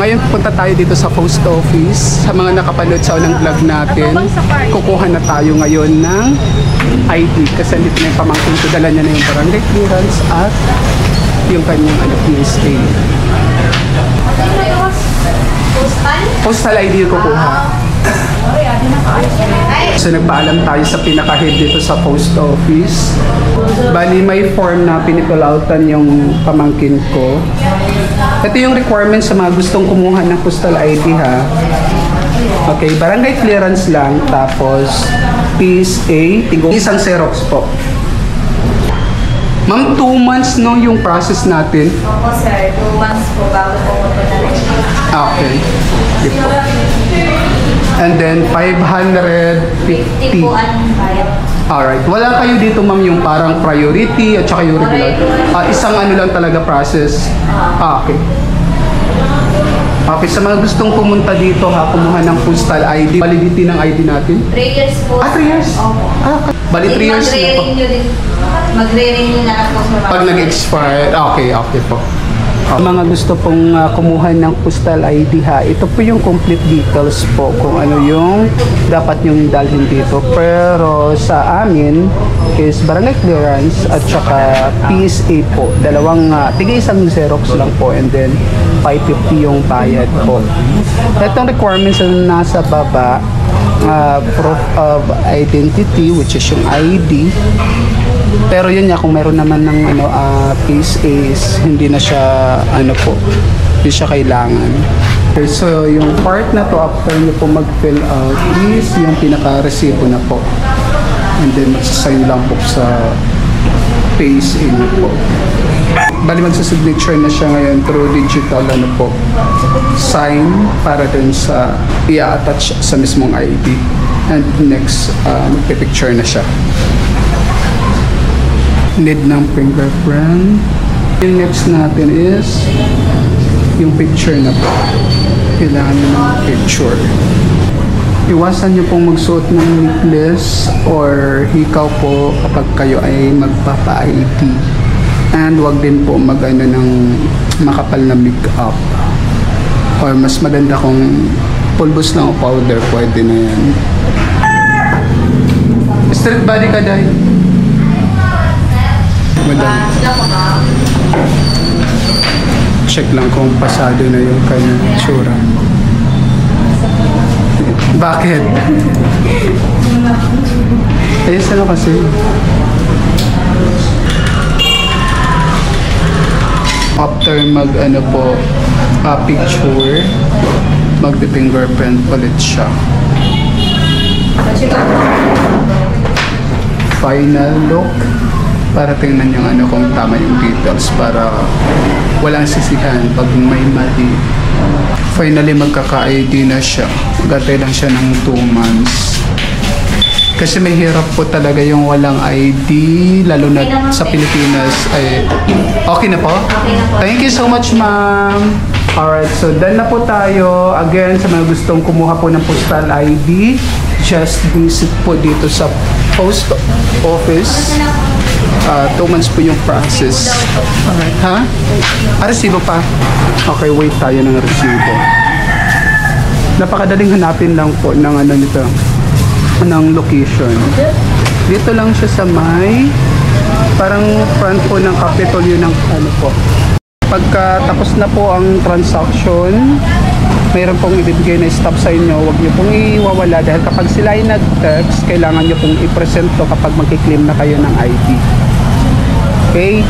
Ngayon punta tayo dito sa post office. Sa mga nakapanood sa unang vlog natin, kukuha na tayo ngayon ng ID. Kasi dito na yung pamangkin ko, dala niya na yung barangay clearance at yung kanyang PSA. Postal ID yung kukuha. So nagpaalam tayo sa pinaka-head dito sa post office. Bali may form na pinipilautan yung pamangkin ko. Ito yung requirements sa mga gustong kumuha ng postal ID ha. Okay, barangay clearance lang, tapos PSA, isang Xerox po. Ma'am, 2 months no yung process natin? Opo sir, 2 months po bago pumunta na rin. Okay. And then 550 50 po ang bayad. Alright. Wala kayo dito ma'am yung parang priority at saka yung regular? Isang ano lang talaga process? Okay. Okay, sa mga gustong pumunta dito ha, kumuha ng postal ID, validity ng ID natin? 3 years po. 3 years? Opo. Bali 3 years na po. Magre-renew na lang po sa Pag nag-expire, okay po. Mga gusto pong kumuha ng postal ID ha, ito po yung complete details po kung ano yung dapat yung dalhin dito. Pero sa amin is barangay clearance at saka PSA po. Dalawang, isang Xerox lang po and then 550 yung bayad po. Itong requirements na nasa baba, proof of identity which is yung ID. Pero yun nga, kung meron naman ng PSA is hindi na siya hindi siya kailangan. Okay, so yung part na to after nyo po mag-fill out is yung pinaka-resibo na po. And then magsasign lang po sa PSA nyo po. Bali magsasignature na siya ngayon through digital sign para dun sa i-attach sa mismong ID. And next, magpipicture na siya. Need ng fingerprint. Yung next natin is yung picture na po. Kailangan nyo ng picture. Iwasan nyo pong magsuot ng necklace or hikaw po kapag kayo ay magpapa-ID. And wag din po ng makapal na makeup. Or mas maganda kung pulbos lang o powder, pwede na yan. Straight body ka, Day? Madam. Check lang kung pasado na yung kanyang tsura. Bakit? Ayos na kasi. After picture, magpi-fingerprint ulit siya. Final look. Para tingnan yung kung tama yung details para walang sisihan pag may mali. Finally magkaka-ID na siya. Gatay lang siya ng 2 months. Kasi may hirap po talaga yung walang ID, lalo na sa Pilipinas. Okay na po? Okay na po. Thank you so much, ma'am. Alright, so done na po tayo. Again, sa mga gustong kumuha po ng postal ID, just visit po dito sa post office. 2 months po yung process. Alright, ha? Resibo pa? Okay, wait tayo ng resibo. Napakadaling hanapin lang po ng nito, ng location. Dito lang siya sa may parang front po ng Capitolio ng po. Pagka tapos na po ang transaction, mayroon pong ibibigay na stop sa inyo. Huwag nyo pong iwawala dahil kapag sila ay nag-text, kailangan nyo pong i-present to kapag magkiklaim na kayo ng ID. Okay?